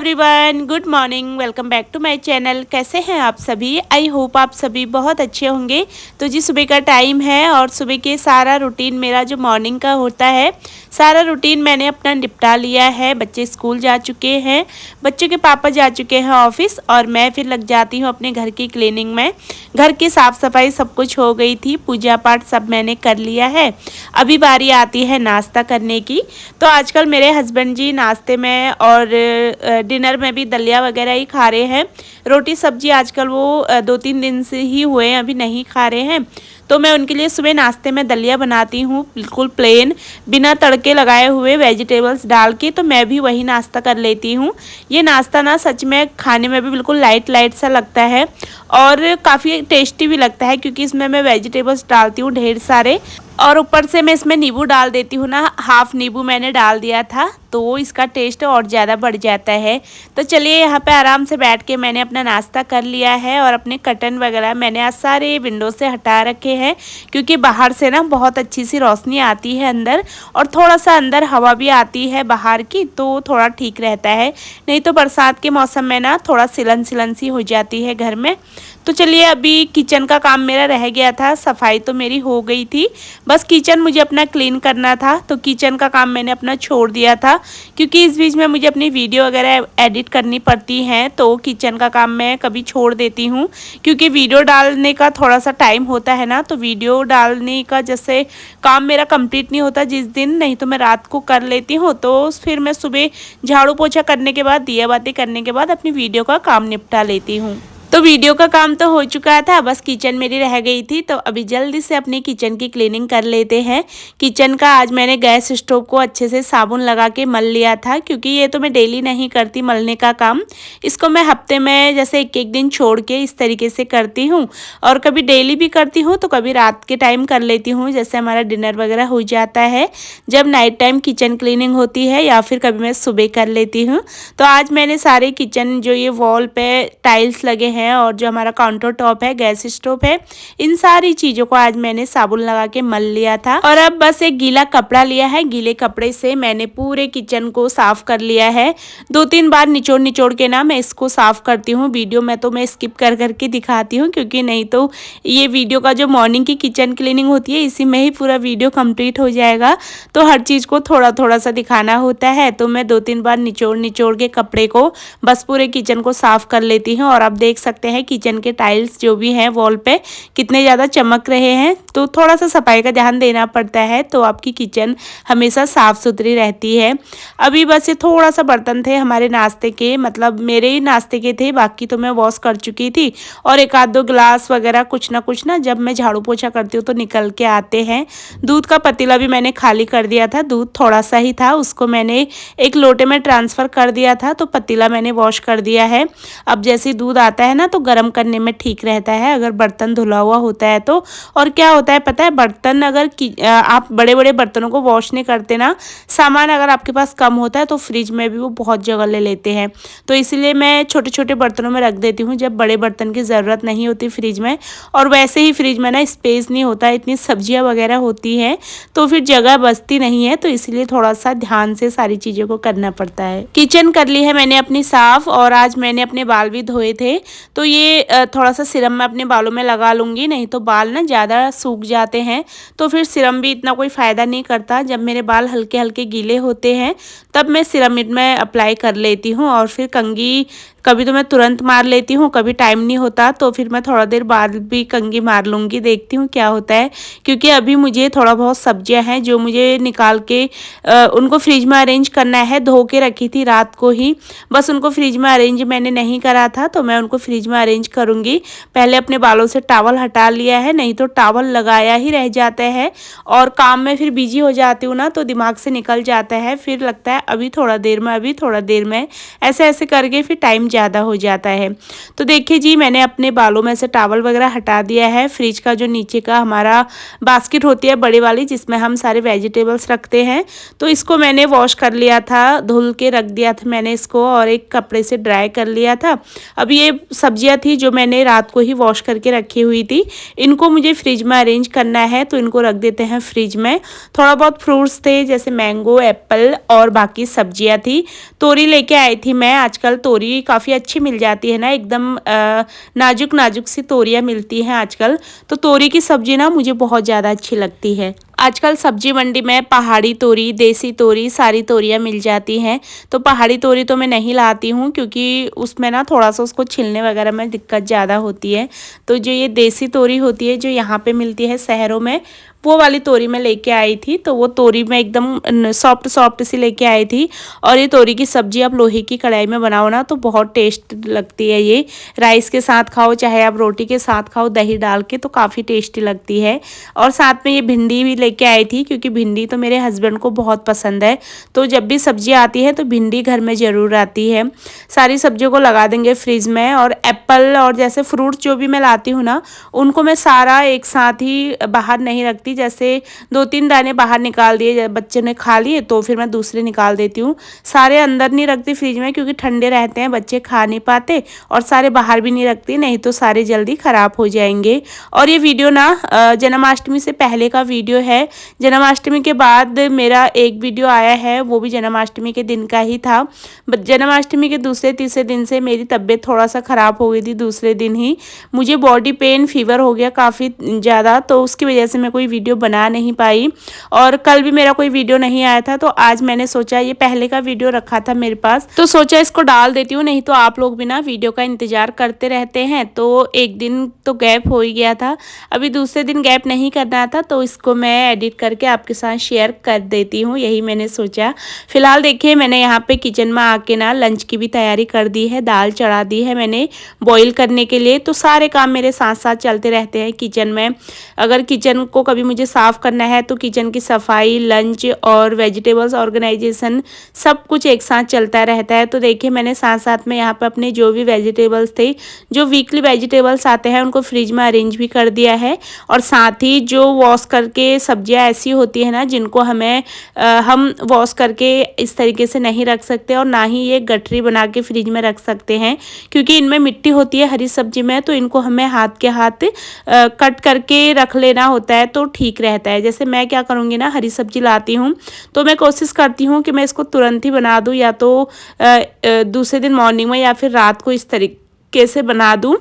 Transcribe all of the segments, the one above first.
Everyone, good morning. Welcome back to my channel. कैसे हैं आप सभी? आई होप आप सभी बहुत अच्छे होंगे। तो जी सुबह का टाइम है और सुबह के सारा रूटीन मेरा जो मॉर्निंग का होता है, सारा रूटीन मैंने अपना निपटा लिया है। बच्चे स्कूल जा चुके हैं, बच्चों के पापा जा चुके हैं ऑफिस और मैं फिर लग जाती हूँ अपने घर की क्लीनिंग में। घर की साफ़ सफाई सब कुछ हो गई थी, पूजा पाठ सब मैंने कर लिया है। अभी बारी आती है नाश्ता करने की। तो आजकल मेरे हस्बैंड जी नाश्ते में और डिनर में भी दलिया वगैरह ही खा रहे हैं। रोटी सब्जी आजकल वो 2-3 दिन से ही हुए हैं, अभी नहीं खा रहे हैं। तो मैं उनके लिए सुबह नाश्ते में दलिया बनाती हूँ, बिल्कुल प्लेन, बिना तड़के लगाए हुए वेजिटेबल्स डाल के। तो मैं भी वही नाश्ता कर लेती हूँ। ये नाश्ता ना सच में खाने में भी बिल्कुल लाइट लाइट सा लगता है और काफ़ी टेस्टी भी लगता है, क्योंकि इसमें मैं वेजिटेबल्स डालती हूँ ढेर सारे और ऊपर से मैं इसमें नींबू डाल देती हूँ ना। हाफ नींबू मैंने डाल दिया था तो इसका टेस्ट और ज़्यादा बढ़ जाता है। तो चलिए यहाँ पे आराम से बैठ के मैंने अपना नाश्ता कर लिया है और अपने कर्टन वगैरह मैंने आज सारे विंडो से हटा रखे हैं, क्योंकि बाहर से ना बहुत अच्छी सी रोशनी आती है अंदर और थोड़ा सा अंदर हवा भी आती है बाहर की, तो थोड़ा ठीक रहता है। नहीं तो बरसात के मौसम में ना थोड़ा सिलन सिलन सी हो जाती है घर में। तो चलिए अभी किचन का काम मेरा रह गया था, सफाई तो मेरी हो गई थी, बस किचन मुझे अपना क्लीन करना था। तो किचन का काम मैंने अपना छोड़ दिया था, क्योंकि इस बीच में मुझे अपनी वीडियो वगैरह एडिट करनी पड़ती हैं। तो किचन का काम मैं कभी छोड़ देती हूँ, क्योंकि वीडियो डालने का थोड़ा सा टाइम होता है ना। तो वीडियो डालने का जैसे काम मेरा कंप्लीट नहीं होता जिस दिन, नहीं तो मैं रात को कर लेती हूँ। तो फिर मैं सुबह झाड़ू पोछा करने के बाद, दिया बाती करने के बाद अपनी वीडियो का काम निपटा लेती हूँ। तो वीडियो का काम तो हो चुका था, बस किचन मेरी रह गई थी। तो अभी जल्दी से अपनी किचन की क्लीनिंग कर लेते हैं। किचन का आज मैंने गैस स्टोव को अच्छे से साबुन लगा के मल लिया था, क्योंकि ये तो मैं डेली नहीं करती मलने का काम। इसको मैं हफ्ते में जैसे एक दिन छोड़ के इस तरीके से करती हूँ, और कभी डेली भी करती हूँ तो कभी रात के टाइम कर लेती हूँ, जैसे हमारा डिनर वगैरह हो जाता है जब नाइट टाइम किचन क्लीनिंग होती है, या फिर कभी मैं सुबह कर लेती हूँ। तो आज मैंने सारे किचन जो ये वॉल पे टाइल्स लगे हैं और जो हमारा काउंटर टॉप है, गैस स्टोव है, इन सारी चीज़ों को आज मैंने साबुन लगा के मल लिया था। और अब बस एक गीला कपड़ा लिया है, गीले कपड़े से मैंने पूरे किचन को साफ कर लिया है। 2-3 बार निचोड़ निचोड़ के ना मैं इसको साफ करती हूँ। वीडियो में तो मैं स्किप कर करके दिखाती हूँ, क्योंकि नहीं तो ये वीडियो का जो मॉर्निंग की किचन क्लीनिंग होती है, इसी में ही पूरा वीडियो कंप्लीट हो जाएगा। तो हर चीज़ को थोड़ा थोड़ा सा दिखाना होता है। तो मैं 2-3 बार निचोड़ निचोड़ के कपड़े को बस पूरे किचन को साफ कर लेती हूँ। और आप देख सकते हैं किचन के टाइल्स जो भी हैं वॉल पे कितने ज़्यादा चमक रहे हैं। तो थोड़ा सा सफाई का ध्यान देना पड़ता है, तो आपकी किचन हमेशा साफ़ सुथरी रहती है। अभी बस ये थोड़ा सा बर्तन थे हमारे नाश्ते के, मतलब मेरे ही नाश्ते के थे, बाकी तो मैं वॉश कर चुकी थी। और एक आध दो गिलास वगैरह कुछ ना जब मैं झाड़ू पोछा करती हूँ तो निकल के आते हैं। दूध का पतीला भी मैंने खाली कर दिया था, दूध थोड़ा सा ही था, उसको मैंने एक लोटे में ट्रांसफ़र कर दिया था। तो पतीला मैंने वॉश कर दिया है। अब जैसे दूध आता है ना तो गर्म करने में ठीक रहता है, अगर बर्तन धुला हुआ होता है तो। और क्या होता है पता है, बर्तन अगर आप बड़े बड़े बर्तनों को वॉश नहीं करते ना, सामान अगर आपके पास कम होता है तो फ्रिज में भी वो बहुत जगह ले लेते हैं। तो इसलिए मैं छोटे छोटे बर्तनों में रख देती हूँ जब बड़े बर्तन की ज़रूरत नहीं होती फ्रिज में। और वैसे ही फ्रिज में ना स्पेस नहीं होता, इतनी सब्जियाँ वगैरह होती हैं तो फिर जगह बचती नहीं है। तो इसलिए थोड़ा सा ध्यान से सारी चीज़ों को करना पड़ता है। किचन कर ली है मैंने अपनी साफ़, और आज मैंने अपने बाल भी धोए थे। तो ये थोड़ा सा सिरम मैं अपने बालों में लगा लूँगी, नहीं तो बाल ना ज़्यादा सूख जाते हैं। तो फिर सिरम भी इतना कोई फ़ायदा नहीं करता। जब मेरे बाल हल्के हल्के गीले होते हैं तब मैं सिरम में अप्लाई कर लेती हूँ, और फिर कंघी कभी तो मैं तुरंत मार लेती हूँ, कभी टाइम नहीं होता तो फिर मैं थोड़ा देर बाद भी कंघी मार लूँगी, देखती हूँ क्या होता है। क्योंकि अभी मुझे थोड़ा बहुत सब्जियां हैं जो मुझे निकाल के उनको फ्रिज में अरेंज करना है। धो के रखी थी रात को ही, बस उनको फ्रिज में अरेंज मैंने नहीं करा था, तो मैं उनको फ्रिज में अरेंज करूँगी। पहले अपने बालों से टॉवल हटा लिया है, नहीं तो टॉवल लगाया ही रह जाता है और काम में फिर बिजी हो जाती हूँ ना, तो दिमाग से निकल जाता है। फिर लगता है अभी थोड़ा देर में, अभी थोड़ा देर में, ऐसे ऐसे करके फिर टाइम ज़्यादा हो जाता है। तो देखिए जी, मैंने अपने बालों में से टॉवल वगैरह हटा दिया है। फ्रिज का जो नीचे का हमारा बास्केट होती है बड़ी वाली, जिसमें हम सारे वेजिटेबल्स रखते हैं, तो इसको मैंने वॉश कर लिया था, धुल के रख दिया था मैंने इसको और एक कपड़े से ड्राई कर लिया था। अब ये सब्जियां थी जो मैंने रात को ही वॉश करके रखी हुई थी, इनको मुझे फ्रिज में अरेंज करना है, तो इनको रख देते हैं फ्रिज में। थोड़ा बहुत फ्रूट्स थे जैसे मैंगो, एप्पल और बाकी सब्जियां थी। तोरी लेके आई थी मैं, आजकल तोरी काफ़ी अच्छी मिल जाती है ना, एकदम नाजुक नाजुक सी तोरियां मिलती हैं आजकल। तो तोरी की सब्जी ना मुझे बहुत ज़्यादा अच्छी लगती है। आजकल सब्जी मंडी में पहाड़ी तोरी, देसी तोरी, सारी तोरियां मिल जाती हैं। तो पहाड़ी तोरी तो मैं नहीं लाती हूँ क्योंकि उसमें ना थोड़ा सा उसको छिलने वगैरह में दिक्कत ज़्यादा होती है। तो जो ये देसी तोरी होती है जो यहाँ पे मिलती है शहरों में, वो वाली तोरी मैं लेके आई थी। तो वो तोरी मैं एकदम सॉफ्ट सॉफ्ट सी लेके आई थी। और ये तोरी की सब्जी आप लोहे की कढ़ाई में बनाओ ना तो बहुत टेस्ट लगती है। ये राइस के साथ खाओ, चाहे आप रोटी के साथ खाओ दही डाल के, तो काफ़ी टेस्टी लगती है। और साथ में ये भिंडी भी लेके आई थी क्योंकि भिंडी तो मेरे हस्बैंड को बहुत पसंद है। तो जब भी सब्जी आती है तो भिंडी घर में ज़रूर आती है। सारी सब्जियों को लगा देंगे फ्रिज में। और एप्पल और जैसे फ्रूट्स जो भी मैं लाती हूँ ना, उनको मैं सारा एक साथ ही बाहर नहीं रखती। जैसे 2-3 दाने बाहर निकाल दिए, बच्चे ने खा लिए तो फिर मैं दूसरे निकाल देती हूँ। सारे अंदर नहीं रखती फ्रिज में क्योंकि ठंडे रहते हैं, बच्चे खा नहीं पाते। और सारे बाहर भी नहीं रखती, नहीं तो सारे जल्दी ख़राब हो जाएंगे। और ये वीडियो ना जन्माष्टमी से पहले का वीडियो है। जन्माष्टमी के बाद मेरा एक वीडियो आया है, वो भी जन्माष्टमी के दिन का ही था। जन्माष्टमी के दूसरे तीसरे दिन से मेरी तबीयत थोड़ा सा ख़राब हो गई थी। दूसरे दिन ही मुझे बॉडी पेन, फीवर हो गया काफ़ी ज़्यादा, तो उसकी वजह से मैं कोई वीडियो बना नहीं पाई। और कल भी मेरा कोई वीडियो नहीं आया था, तो आज मैंने सोचा ये पहले का वीडियो रखा था मेरे पास, तो सोचा इसको डाल देती हूँ। नहीं तो आप लोग भी ना वीडियो का इंतज़ार करते रहते हैं। तो एक दिन तो गैप हो ही गया था, अभी दूसरे दिन गैप नहीं करना था, तो इसको मैं एडिट करके आपके साथ शेयर कर देती हूँ, यही मैंने सोचा। फिलहाल देखिए मैंने यहाँ पे किचन में आके ना लंच की भी तैयारी कर दी है। दाल चढ़ा दी है मैंने बॉईल करने के लिए। तो सारे काम मेरे साथ साथ चलते रहते हैं किचन में। अगर किचन को कभी मुझे साफ़ करना है तो किचन की सफाई, लंच और वेजिटेबल्स ऑर्गेनाइजेशन सब कुछ एक साथ चलता रहता है। तो देखिए मैंने साथ साथ में यहाँ पर अपने जो भी वेजिटेबल्स थे, जो वीकली वेजिटेबल्स आते हैं, उनको फ्रिज में अरेंज भी कर दिया है। और साथ ही जो वॉश करके सब्जियाँ ऐसी होती है ना जिनको हम वॉश करके इस तरीके से नहीं रख सकते, और ना ही ये गठरी बना के फ्रिज में रख सकते हैं क्योंकि इनमें मिट्टी होती है हरी सब्जी में। तो इनको हमें हाथ के हाथ कट करके रख लेना होता है तो ठीक रहता है। जैसे मैं क्या करूँगी ना, हरी सब्जी लाती हूँ तो मैं कोशिश करती हूँ कि मैं इसको तुरंत ही बना दूँ, या तो दूसरे दिन मॉर्निंग में या फिर रात को इस तरीके से बना दूँ।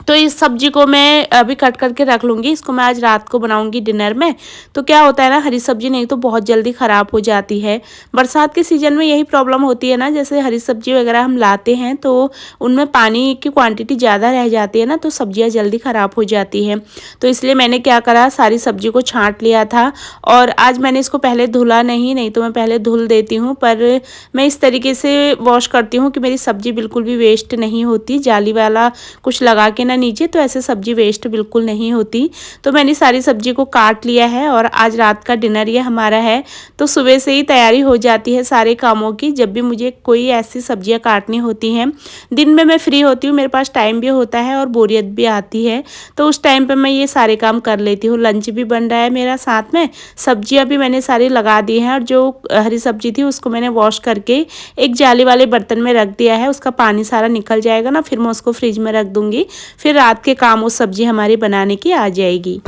तो इस सब्जी को मैं अभी कट करके रख लूँगी, इसको मैं आज रात को बनाऊँगी डिनर में। तो क्या होता है ना, हरी सब्जी नहीं तो बहुत जल्दी ख़राब हो जाती है। बरसात के सीज़न में यही प्रॉब्लम होती है ना, जैसे हरी सब्जी वगैरह हम लाते हैं तो उनमें पानी की क्वांटिटी ज़्यादा रह जाती है ना, तो सब्जियाँ जल्दी ख़राब हो जाती हैं। तो इसलिए मैंने क्या करा, सारी सब्जी को छाँट लिया था। और आज मैंने इसको पहले धुला नहीं तो मैं पहले धुल देती हूँ, पर मैं इस तरीके से वॉश करती हूँ कि मेरी सब्ज़ी बिल्कुल भी वेस्ट नहीं होती। जाली वाला कुछ लगा के ना नीचे, तो ऐसे सब्जी वेस्ट बिल्कुल नहीं होती। तो मैंने सारी सब्जी को काट लिया है और आज रात का डिनर ये हमारा है। तो सुबह से ही तैयारी हो जाती है सारे कामों की। जब भी मुझे कोई ऐसी सब्जियां काटनी होती हैं, दिन में मैं फ्री होती हूँ, मेरे पास टाइम भी होता है और बोरियत भी आती है, तो उस टाइम पर मैं ये सारे काम कर लेती हूँ। लंच भी बन रहा है मेरा, साथ में सब्जियाँ भी मैंने सारी लगा दी हैं। और जो हरी सब्जी थी उसको मैंने वॉश करके एक जाली वाले बर्तन में रख दिया है। उसका पानी सारा निकल जाएगा ना, फिर मैं उसको फ्रिज में रख दूँगी। फिर रात के काम वो सब्जी हमारी बनाने की आ जाएगी।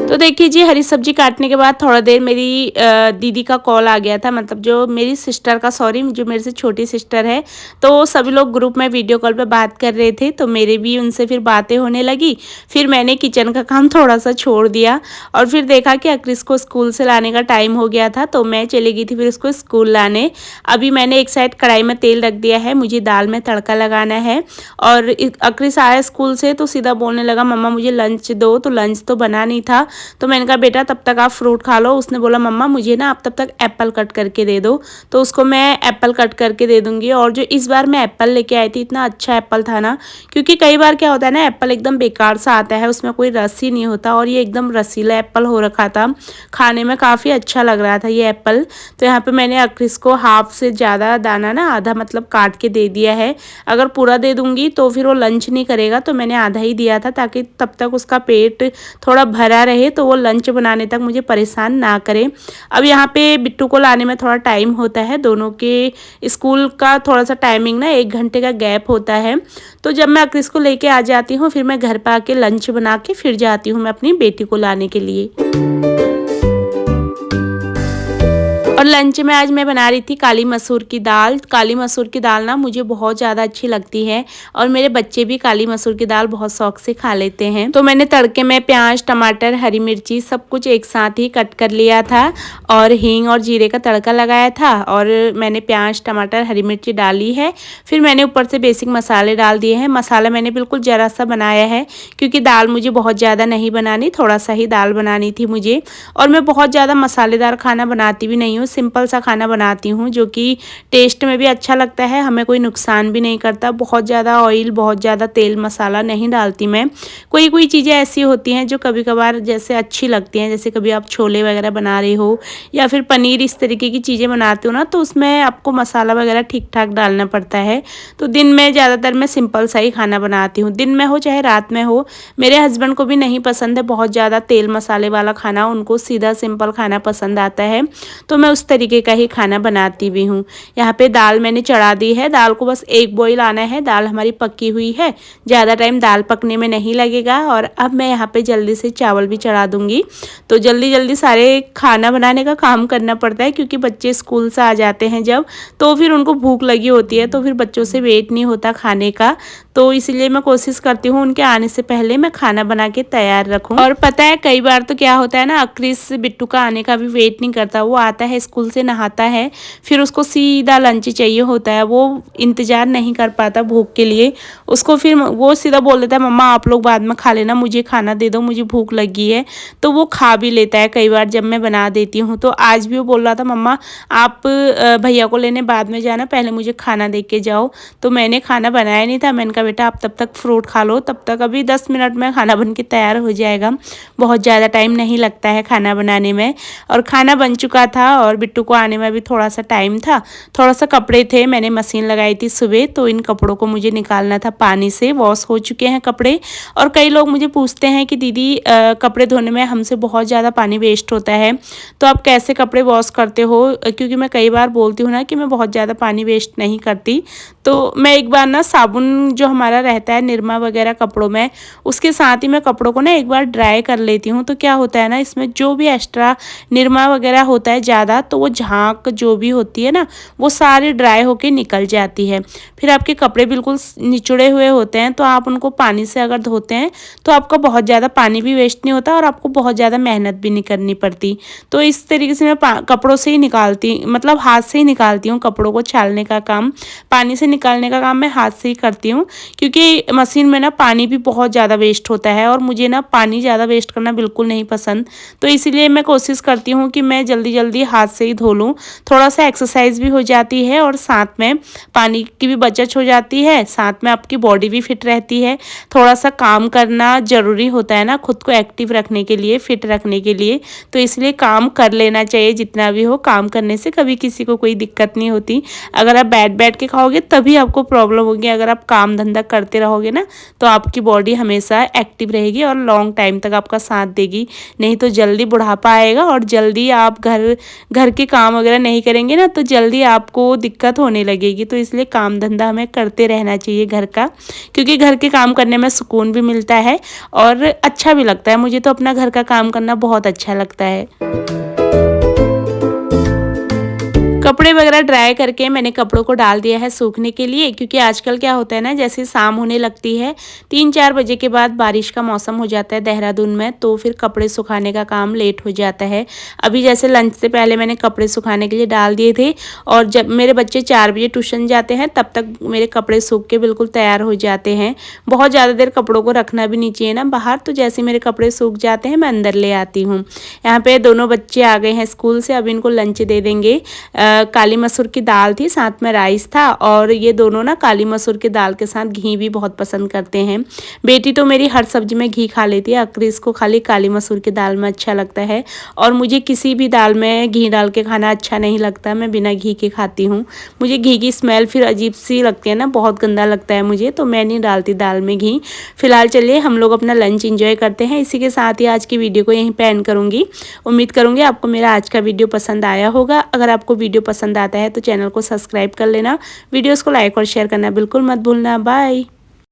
तो देखिए जी, हरी सब्जी काटने के बाद थोड़ा देर मेरी दीदी का कॉल आ गया था, मतलब जो मेरी सिस्टर का, सॉरी, जो मेरे से छोटी सिस्टर है। तो सभी लोग ग्रुप में वीडियो कॉल पे बात कर रहे थे, तो मेरे भी उनसे फिर बातें होने लगी। फिर मैंने किचन का काम थोड़ा सा छोड़ दिया और फिर देखा कि अक्रिस को स्कूल से लाने का टाइम हो गया था, तो मैं चली गई थी फिर उसको स्कूल लाने। अभी मैंने एक साइड कढ़ाई में तेल रख दिया है, मुझे दाल में तड़का लगाना है। और अक्रिस आया स्कूल से तो सीधा बोलने लगा, मम्मा मुझे लंच दो। तो लंच तो बना नहीं था, तो मैंने कहा बेटा तब तक आप फ्रूट खा लो। उसने बोला मम्मा मुझे ना आप तब तक एप्पल कट करके दे दो, तो उसको मैं एप्पल कट करके दे दूँगी। और जो इस बार मैं एप्पल लेके आई थी इतना अच्छा एप्पल था ना, क्योंकि कई बार क्या होता है ना एप्पल एकदम बेकार सा आता है, उसमें कोई रस ही नहीं होता, और ये एकदम रसीला एप्पल हो रखा था, खाने में काफ़ी अच्छा लग रहा था ये एप्पल। तो यहाँ पे मैंने अक्रिस को हाफ से ज़्यादा दाना ना आधा मतलब काट के दे दिया है। अगर पूरा दे दूँगी तो फिर वो लंच नहीं करेगा, तो मैंने आधा ही दिया था ताकि तब तक उसका पेट थोड़ा भरा रहे, तो वो लंच बनाने तक मुझे परेशान ना करे। अब यहाँ पे बिट्टू को लाने में थोड़ा टाइम होता है, दोनों के स्कूल का थोड़ा सा टाइमिंग ना 1 घंटे का गैप होता है। तो जब मैं अक्रिस को लेके आ जाती हूँ फिर मैं घर पर आके लंच बना के फिर जाती हूँ मैं अपनी बेटी को लाने के लिए। और लंच में आज मैं बना रही थी काली मसूर की दाल। काली मसूर की दाल ना मुझे बहुत ज़्यादा अच्छी लगती है, और मेरे बच्चे भी काली मसूर की दाल बहुत शौक से खा लेते हैं। तो मैंने तड़के में प्याज, टमाटर, हरी मिर्ची सब कुछ एक साथ ही कट कर लिया था, और हींग और जीरे का तड़का लगाया था, और मैंने प्याज, टमाटर, हरी मिर्ची डाली है। फिर मैंने ऊपर से बेसिक मसाले डाल दिए हैं। मसाला मैंने बिल्कुल ज़रा सा बनाया है, क्योंकि दाल मुझे बहुत ज़्यादा नहीं बनानी, थोड़ा सा ही दाल बनानी थी मुझे। और मैं बहुत ज़्यादा मसालेदार खाना बनाती भी नहीं हूँ, सिंपल सा खाना बनाती हूँ जो कि टेस्ट में भी अच्छा लगता है, हमें कोई नुकसान भी नहीं करता। बहुत ज़्यादा ऑयल, बहुत ज़्यादा तेल मसाला नहीं डालती मैं। कोई कोई चीज़ें ऐसी होती हैं जो कभी कभार जैसे अच्छी लगती हैं, जैसे कभी आप छोले वगैरह बना रहे हो या फिर पनीर, इस तरीके की चीज़ें बनाते हो ना, तो उसमें आपको मसाला वगैरह ठीक ठाक डालना पड़ता है। तो दिन में ज़्यादातर मैं सिंपल सा ही खाना बनाती हूँ, दिन में हो चाहे रात में हो। मेरे हस्बैंड को भी नहीं पसंद है बहुत ज़्यादा तेल मसाले वाला खाना, उनको सीधा सिंपल खाना पसंद आता है, तो मैं उस तरीके का ही खाना बनाती भी हूँ। यहाँ पे दाल मैंने चढ़ा दी है, दाल को बस 1 बॉईल आना है। दाल हमारी पकी हुई है, ज़्यादा टाइम दाल पकने में नहीं लगेगा। और अब मैं यहाँ पे जल्दी से चावल भी चढ़ा दूँगी। तो जल्दी जल्दी सारे खाना बनाने का काम करना पड़ता है, क्योंकि बच्चे स्कूल से आ जाते हैं जब, तो फिर उनको भूख लगी होती है, तो फिर बच्चों से वेट नहीं होता खाने का। तो इसलिए मैं कोशिश करती हूँ उनके आने से पहले मैं खाना बना के तैयार रखूँ। और पता है कई बार तो क्या होता है ना, अक्रिस बिट्टू का आने का भी वेट नहीं करता, वो आता है स्कूल से, नहाता है, फिर उसको सीधा लंच चाहिए होता है, वो इंतज़ार नहीं कर पाता भूख के लिए। उसको फिर वो सीधा बोल देता है मम्मा आप लोग बाद में खा लेना, मुझे खाना दे दो, मुझे भूख लगी है। तो वो खा भी लेता है कई बार जब मैं बना देती हूँ। तो आज भी वो बोल रहा था मम्मा आप भैया को लेने बाद में जाना, पहले मुझे खाना दे के जाओ। तो मैंने खाना बनाया नहीं था, मैंने कहा बेटा आप तब तक फ्रूट खा लो, तब तक अभी 10 मिनट में खाना बन के तैयार हो जाएगा, बहुत ज़्यादा टाइम नहीं लगता है खाना बनाने में। और खाना बन चुका था, और बिट्टू को आने में भी थोड़ा सा टाइम था। थोड़ा सा कपड़े थे, मैंने मशीन लगाई थी सुबह, तो इन कपड़ों को मुझे निकालना था पानी से, वॉश हो चुके हैं कपड़े। और कई लोग मुझे पूछते हैं कि दीदी कपड़े धोने में हमसे बहुत ज़्यादा पानी वेस्ट होता है, तो आप कैसे कपड़े वॉश करते हो? क्योंकि मैं कई बार बोलती हूँ ना कि मैं बहुत ज़्यादा पानी वेस्ट नहीं करती। तो मैं एक बार ना साबुन जो हमारा रहता है निरमा वगैरह कपड़ों में, उसके साथ ही मैं कपड़ों को ना एक बार ड्राई कर लेती हूँ। तो क्या होता है ना, इसमें जो भी एक्स्ट्रा निरमा वगैरह होता है ज़्यादा, तो वो झाग जो भी होती है ना, वो सारी ड्राई होके निकल जाती है। फिर आपके कपड़े बिल्कुल निचुड़े हुए होते हैं, तो आप उनको पानी से अगर धोते हैं तो आपका बहुत ज़्यादा पानी भी वेस्ट नहीं होता, और आपको बहुत ज़्यादा मेहनत भी नहीं करनी पड़ती। तो इस तरीके से मैं कपड़ों से ही निकालती, मतलब हाथ से ही निकालती हूँ कपड़ों को। छालने का काम, पानी से निकालने का काम मैं हाथ से ही करती हूँ, क्योंकि मशीन में ना पानी भी बहुत ज़्यादा वेस्ट होता है, और मुझे ना पानी ज़्यादा वेस्ट करना बिल्कुल नहीं पसंद। तो इसीलिए मैं कोशिश करती हूँ कि मैं जल्दी जल्दी हाथ से ही धो लूँ। थोड़ा सा एक्सरसाइज भी हो जाती है, और साथ में पानी की भी बचत हो जाती है, साथ में आपकी बॉडी भी फिट रहती है। थोड़ा सा काम करना ज़रूरी होता है ना, खुद को एक्टिव रखने के लिए, फिट रखने के लिए। तो इसलिए काम कर लेना चाहिए, जितना भी हो काम करने से कभी किसी को कोई दिक्कत नहीं होती। अगर आप बैठ बैठ के खाओगे तभी आपको प्रॉब्लम होगी, अगर आप काम धंधा करते रहोगे ना तो आपकी बॉडी हमेशा एक्टिव रहेगी और लॉन्ग टाइम तक आपका साथ देगी। नहीं तो जल्दी बुढ़ापा आएगा, और जल्दी आप घर के काम वगैरह नहीं करेंगे ना, तो जल्दी आपको दिक्कत होने लगेगी। तो इसलिए काम धंधा हमें करते रहना चाहिए घर का, क्योंकि घर के काम करने में सुकून भी मिलता है और अच्छा भी लगता है। मुझे तो अपना घर का काम करना बहुत अच्छा लगता है। कपड़े वगैरह ड्राई करके मैंने कपड़ों को डाल दिया है सूखने के लिए, क्योंकि आजकल क्या होता है ना, जैसे शाम होने लगती है 3-4 बजे के बाद बारिश का मौसम हो जाता है देहरादून में, तो फिर कपड़े सुखाने का काम लेट हो जाता है। अभी जैसे लंच से पहले मैंने कपड़े सुखाने के लिए डाल दिए थे, और जब मेरे बच्चे 4 बजे ट्यूशन जाते हैं तब तक मेरे कपड़े सूख के बिल्कुल तैयार हो जाते हैं। बहुत ज़्यादा देर कपड़ों को रखना भी नहीं चाहिए ना बाहर, तो जैसे मेरे कपड़े सूख जाते हैं मैं अंदर ले आती हूँ। यहाँ पे दोनों बच्चे आ गए हैं स्कूल से, अब इनको लंच दे देंगे। काली मसूर की दाल थी, साथ में राइस था, और ये दोनों ना काली मसूर की दाल के साथ घी भी बहुत पसंद करते हैं। बेटी तो मेरी हर सब्जी में घी खा लेती है, अक्रिस को खाली काली मसूर की दाल में अच्छा लगता है, और मुझे किसी भी दाल में घी डाल के खाना अच्छा नहीं लगता, मैं बिना घी के खाती हूँ। मुझे घी की स्मेल फिर अजीब सी लगती है ना, बहुत गंदा लगता है मुझे, तो मैं नहीं डालती दाल में घी। फिलहाल चलिए हम लोग अपना लंच एंजॉय करते हैं। इसी के साथ ही आज की वीडियो को यहीं पे एंड करूँगी। उम्मीद करूँगी आपको मेरा आज का वीडियो पसंद आया होगा। अगर आपको वीडियो पसंद आता है तो चैनल को सब्सक्राइब कर लेना, वीडियोस को लाइक और शेयर करना बिल्कुल मत भूलना। बाय।